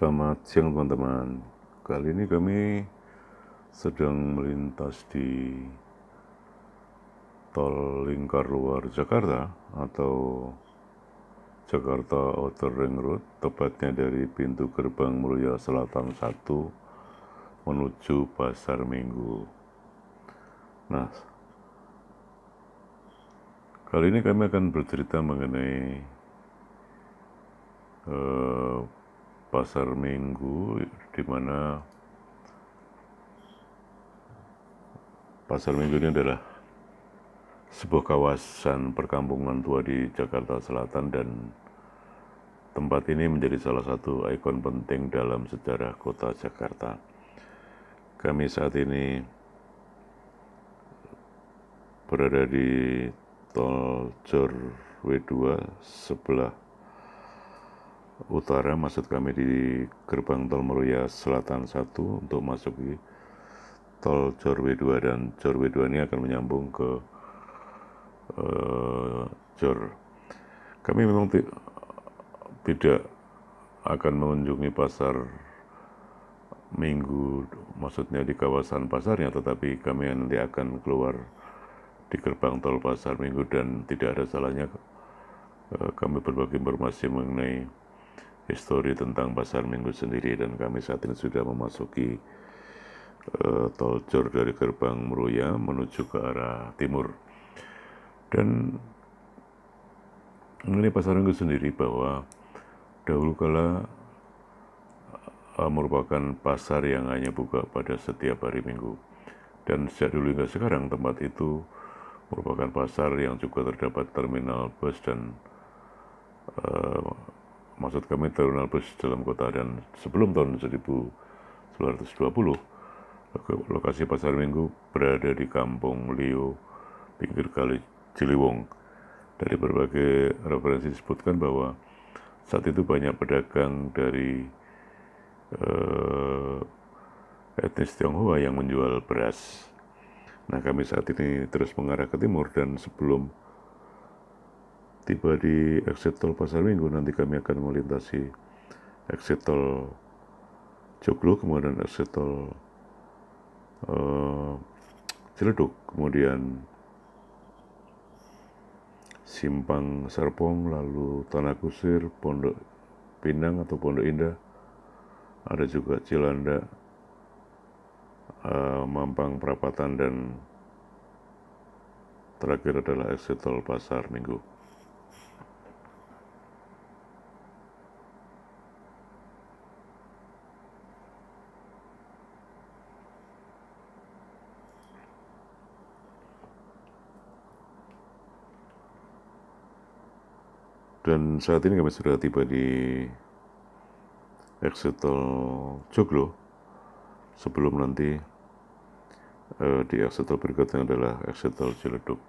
Selamat siang teman-teman. Kali ini kami sedang melintas di tol lingkar luar Jakarta atau Jakarta Outer Ring Road, tepatnya dari pintu gerbang Mulia Selatan 1 menuju Pasar Minggu. Nah, kali ini kami akan bercerita mengenai Pasar Minggu, di mana Pasar Minggu ini adalah sebuah kawasan perkampungan tua di Jakarta Selatan, dan tempat ini menjadi salah satu ikon penting dalam sejarah kota Jakarta. Kami saat ini berada di tol Jor W2 sebelah utara, maksud kami di gerbang tol Meruya Selatan 1 untuk masuk di tol Jor W2, dan Jor W2 ini akan menyambung ke Jor. Kami memang tidak akan mengunjungi Pasar Minggu, maksudnya di kawasan pasarnya, tetapi kami nanti akan keluar di gerbang tol Pasar Minggu, dan tidak ada salahnya kami berbagi informasi mengenai histori tentang Pasar Minggu sendiri. Dan kami saat ini sudah memasuki tol Jor dari gerbang Meruya menuju ke arah timur. Dan mengenai Pasar Minggu sendiri, bahwa dahulu kala merupakan pasar yang hanya buka pada setiap hari Minggu, dan sejak dulu hingga sekarang tempat itu merupakan pasar yang juga terdapat terminal bus, dan maksud kami terminal bus dalam kota. Dan sebelum tahun 1920, lokasi Pasar Minggu berada di Kampung Lio, pinggir Kali Ciliwung. Dari berbagai referensi disebutkan bahwa saat itu banyak pedagang dari etnis Tionghoa yang menjual beras. Nah, kami saat ini terus mengarah ke timur, dan sebelum tiba di exit tol Pasar Minggu, nanti kami akan melintasi exit tol Joglo, kemudian exit tol Ciledug, kemudian Simpang Serpong, lalu Tanah Kusir, Pondok Pinang atau Pondok Indah, ada juga Cilanda, Mampang Perapatan, dan terakhir adalah exit tol Pasar Minggu. Dan saat ini kami sudah tiba di exit tol Joglo, sebelum nanti di exit tol berikutnya adalah exit tol Ciledug.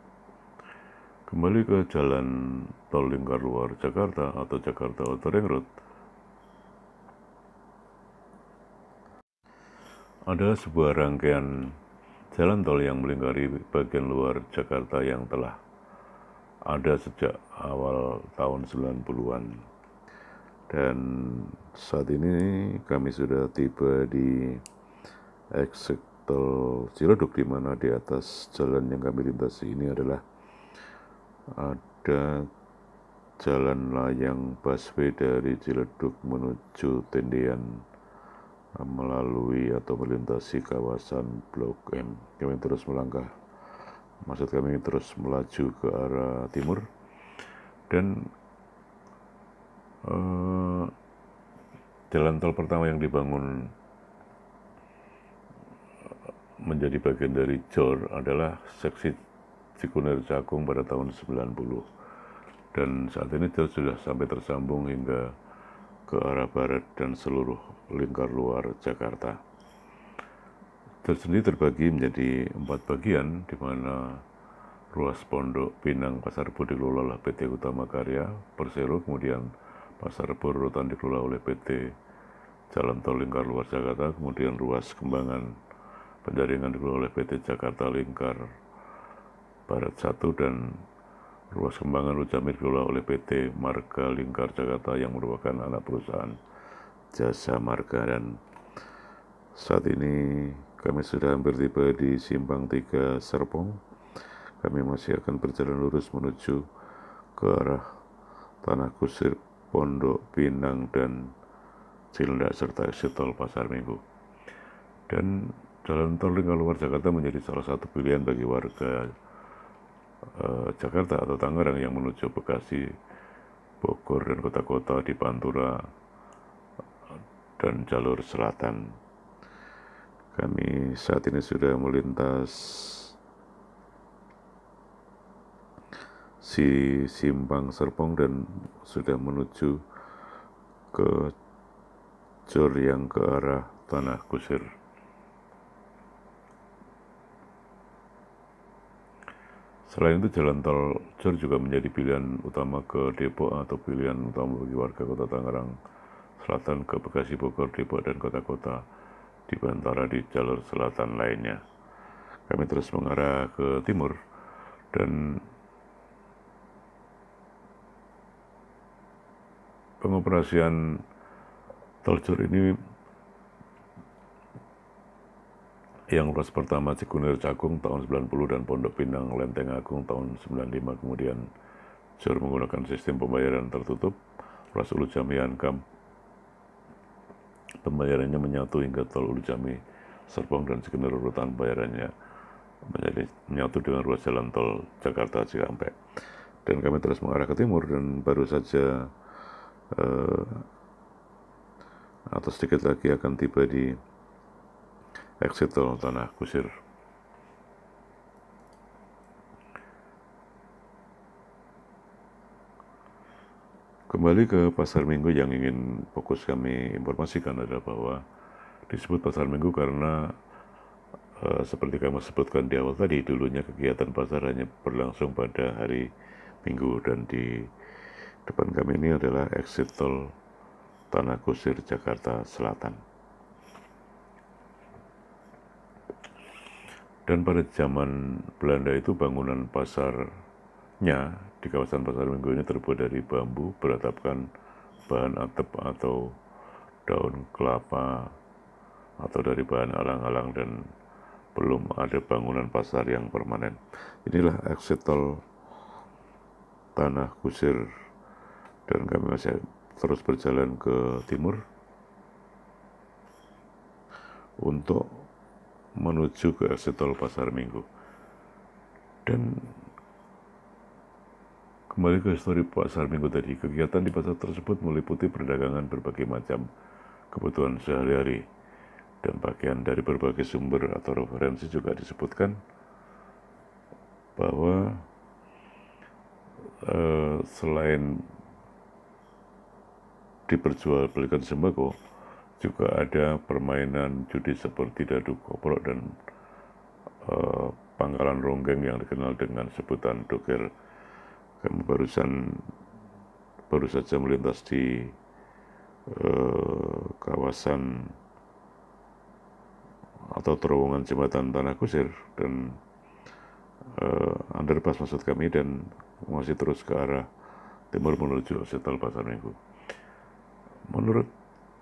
Kembali ke jalan tol lingkar luar Jakarta atau Jakarta Outer Ring Road, ada sebuah rangkaian jalan tol yang melingkari bagian luar Jakarta yang telah ada sejak awal tahun 90-an. Dan saat ini kami sudah tiba di exit tol Ciledug, di mana di atas jalan yang kami lintasi ini adalah ada jalan layang busway dari Ciledug menuju Tendean, melalui atau melintasi kawasan Blok M. Kami terus melangkah, maksud kami terus melaju ke arah timur, dan jalan tol pertama yang dibangun menjadi bagian dari Jor adalah seksi Cikunir Cakung pada tahun 90, dan saat ini Jor sudah sampai tersambung hingga ke arah barat dan seluruh lingkar luar Jakarta. Jor sendiri terbagi menjadi 4 bagian, di mana ruas Pondok Pinang Pasar Rebo dikelola oleh PT Utama Karya Persero, kemudian Pasar Rebo Rutan dikelola oleh PT Jalan Tol Lingkar Luar Jakarta, kemudian ruas Kembangan Penjaringan dikelola oleh PT Jakarta Lingkar Barat 1, dan ruas Kembangan Lucamir dikelola oleh PT Marga Lingkar Jakarta yang merupakan anak perusahaan Jasa Marga, dan saat ini kami sudah hampir tiba di Simpang 3 Serpong. Kami masih akan berjalan lurus menuju ke arah Tanah Kusir, Pondok Pinang, dan Cilandak serta exit tol Pasar Minggu. Dan jalan tol Lingkar Luar Jakarta menjadi salah satu pilihan bagi warga Jakarta atau Tangerang yang menuju Bekasi, Bogor, dan kota-kota di Pantura dan jalur selatan. Kami saat ini sudah melintas si Simpang Serpong dan sudah menuju ke jor yang ke arah Tanah Kusir. Selain itu, jalan tol jor juga menjadi pilihan utama ke Depok atau pilihan utama bagi warga kota Tangerang Selatan ke Bekasi, Bogor, Depok, dan kota-kota di Bantara di jalur selatan lainnya. Kami terus mengarah ke timur dan pengoperasian tol jor ini yang ruas pertama Cikunir Cakung tahun 90 dan Pondok Pinang Lenteng Agung tahun 95, kemudian jor menggunakan sistem pembayaran tertutup. Ruas Ulu Jami Hankam pembayarannya menyatu hingga tol Ulu Jami Serpong, dan Cikunir urutan pembayarannya menjadi menyatu dengan ruas jalan tol Jakarta Cikampek. Dan kami terus mengarah ke timur dan baru saja atau sedikit lagi akan tiba di exit tol Tanah Kusir. Kembali ke Pasar Minggu, yang ingin fokus kami informasikan adalah bahwa disebut Pasar Minggu karena seperti kami sebutkan di awal tadi, dulunya kegiatan pasar hanya berlangsung pada hari Minggu, dan di depan kami ini adalah exit tol Tanah Kusir, Jakarta Selatan. Dan pada zaman Belanda itu bangunan pasarnya di kawasan Pasar Minggu ini terbuat dari bambu beratapkan bahan atap atau daun kelapa atau dari bahan alang-alang, dan belum ada bangunan pasar yang permanen. Inilah exit tol Tanah Kusir, dan kami masih terus berjalan ke timur untuk menuju ke exit tol Pasar Minggu. Dan kembali ke histori Pasar Minggu tadi, kegiatan di pasar tersebut meliputi perdagangan berbagai macam kebutuhan sehari-hari, dan bagian dari berbagai sumber atau referensi juga disebutkan bahwa selain diperjualbelikan sembako, juga ada permainan judi seperti dadu koprok dan pangkalan ronggeng yang dikenal dengan sebutan doger. Kami baru saja melintas di kawasan atau terowongan jembatan Tanah Kusir dan underpass maksud kami, dan masih terus ke arah timur menuju exit tol Pasar Minggu. Menurut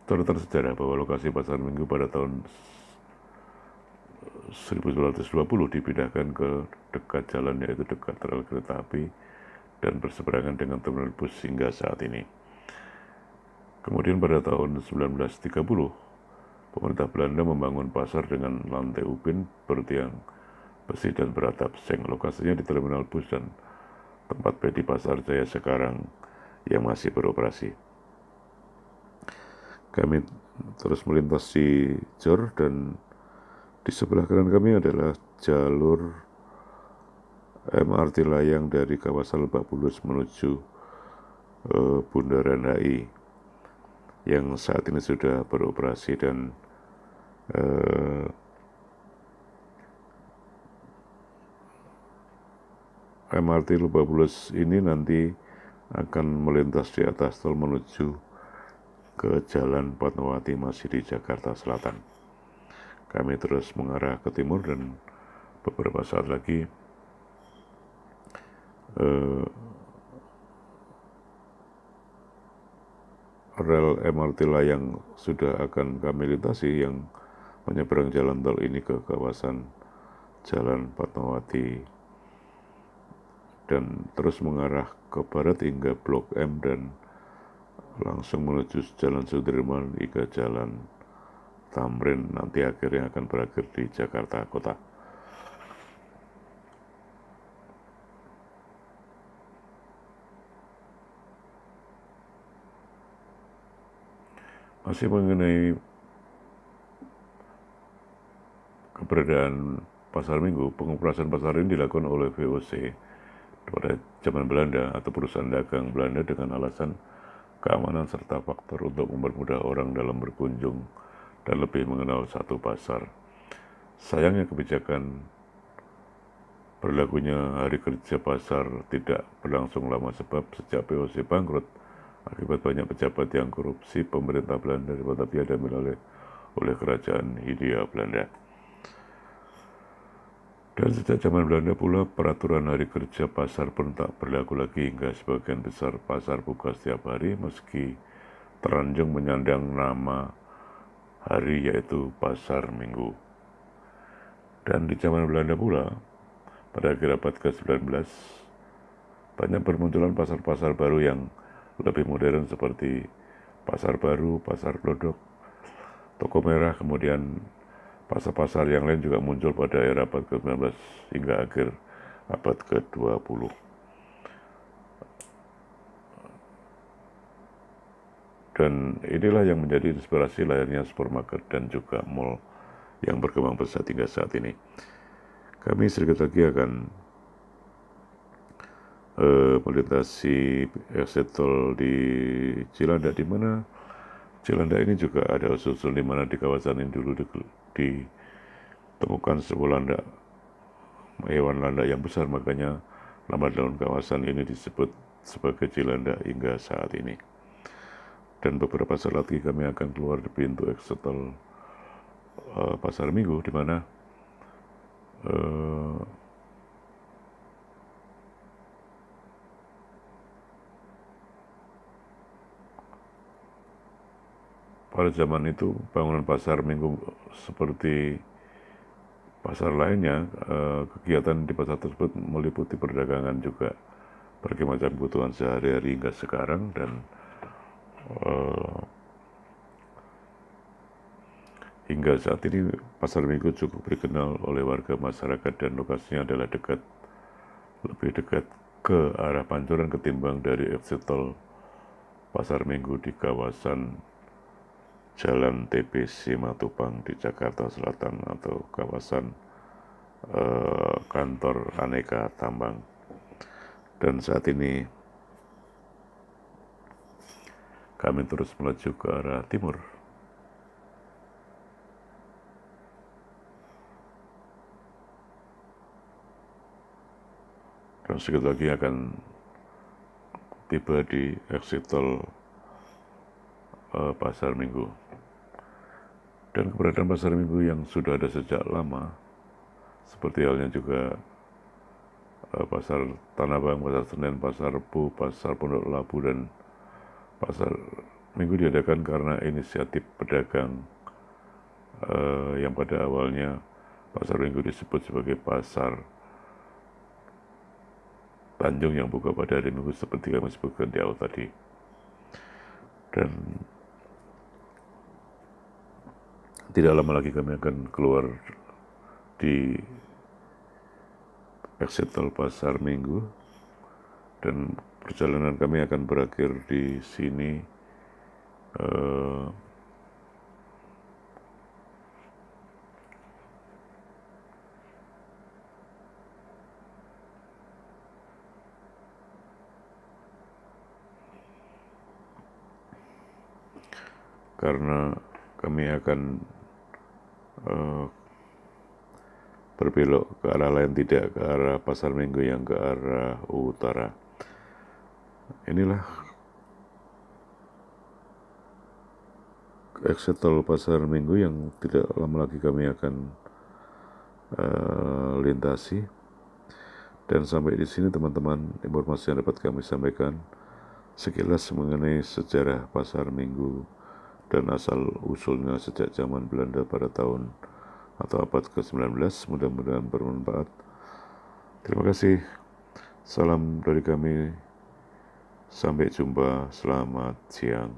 catatan sejarah bahwa lokasi Pasar Minggu pada tahun 1920 dipindahkan ke dekat jalan, yaitu dekat rel kereta api dan berseberangan dengan terminal bus hingga saat ini. Kemudian pada tahun 1930, pemerintah Belanda membangun pasar dengan lantai ubin bertiang besi dan beratap seng. Lokasinya di terminal bus dan tempat PD Pasar Jaya sekarang yang masih beroperasi. Kami terus melintas di jor, dan di sebelah kanan kami adalah jalur MRT layang dari kawasan Lebak Bulus menuju Bundaran HI yang saat ini sudah beroperasi, dan MRT Lebak Bulus ini nanti akan melintas di atas tol menuju ke Jalan Fatmawati masih di Jakarta Selatan. Kami terus mengarah ke timur, dan beberapa saat lagi rel MRT layang sudah akan kami lintasi yang menyeberang jalan tol ini ke kawasan Jalan Fatmawati dan terus mengarah ke barat hingga Blok M dan langsung menuju Jalan Sudirman hingga Jalan Tamrin, nanti akhirnya akan berakhir di Jakarta Kota. Masih mengenai keberadaan pasar minggu, pengoperasan pasar ini dilakukan oleh VOC pada zaman Belanda atau perusahaan dagang Belanda dengan alasan keamanan serta faktor untuk mempermudah orang dalam berkunjung dan lebih mengenal satu pasar. Sayangnya kebijakan berlakunya hari kerja pasar tidak berlangsung lama sebab sejak VOC bangkrut akibat banyak pejabat yang korupsi, pemerintah Belanda di Batavia diambil oleh kerajaan Hindia Belanda. Dan sejak zaman Belanda pula, peraturan hari kerja pasar pun tak berlaku lagi hingga sebagian besar pasar buka setiap hari meski teranjung menyandang nama hari yaitu pasar minggu. Dan di zaman Belanda pula, pada akhir abad ke-19, banyak bermunculan pasar-pasar baru yang lebih modern seperti pasar baru, pasar glodok, toko merah, kemudian pasar-pasar yang lain juga muncul pada era abad ke-19 hingga akhir abad ke-20. Dan inilah yang menjadi inspirasi lahirnya supermarket dan juga mall yang berkembang pesat hingga saat ini. Kami sedikit lagi akan melintasi exit tol di Cilandak, di mana Cilandak ini juga ada usul-usul di mana di kawasan ini dulu ditemukan sebuah landak, hewan landak yang besar, makanya nama dalam kawasan ini disebut sebagai Cilandak hingga saat ini. Dan beberapa saat lagi kami akan keluar di pintu exit tol Pasar Minggu, di mana pada zaman itu bangunan Pasar Minggu seperti pasar lainnya, kegiatan di pasar tersebut meliputi perdagangan juga berbagai macam kebutuhan sehari-hari hingga sekarang. Dan hingga saat ini Pasar Minggu cukup dikenal oleh warga masyarakat dan lokasinya adalah lebih dekat ke arah Pancoran ketimbang dari exit tol Pasar Minggu di kawasan Jalan TBC Matupang di Jakarta Selatan atau kawasan kantor Aneka Tambang. Dan saat ini kami terus melaju ke arah timur. Dan sedikit lagi akan tiba di exit tol Pasar Minggu. Dan keberadaan Pasar Minggu yang sudah ada sejak lama, seperti halnya juga Pasar Tanah Abang, Pasar Senen, Pasar Rebo, Pasar Pondok Labu, dan Pasar Minggu diadakan karena inisiatif pedagang yang pada awalnya Pasar Minggu disebut sebagai Pasar Tanjung yang buka pada hari Minggu seperti kami sebutkan di awal tadi. Dan tidak lama lagi kami akan keluar di exit tol Pasar Minggu dan perjalanan kami akan berakhir di sini karena kami akan berbelok ke arah lain, tidak ke arah Pasar Minggu yang ke arah utara. Inilah exit tol Pasar Minggu yang tidak lama lagi kami akan lintasi. Dan sampai di sini teman-teman, informasi yang dapat kami sampaikan. sekilas mengenai sejarah pasar minggu dan asal-usulnya sejak zaman Belanda pada tahun atau abad ke-19. Mudah-mudahan bermanfaat. Terima kasih. Salam dari kami. Sampai jumpa. Selamat siang.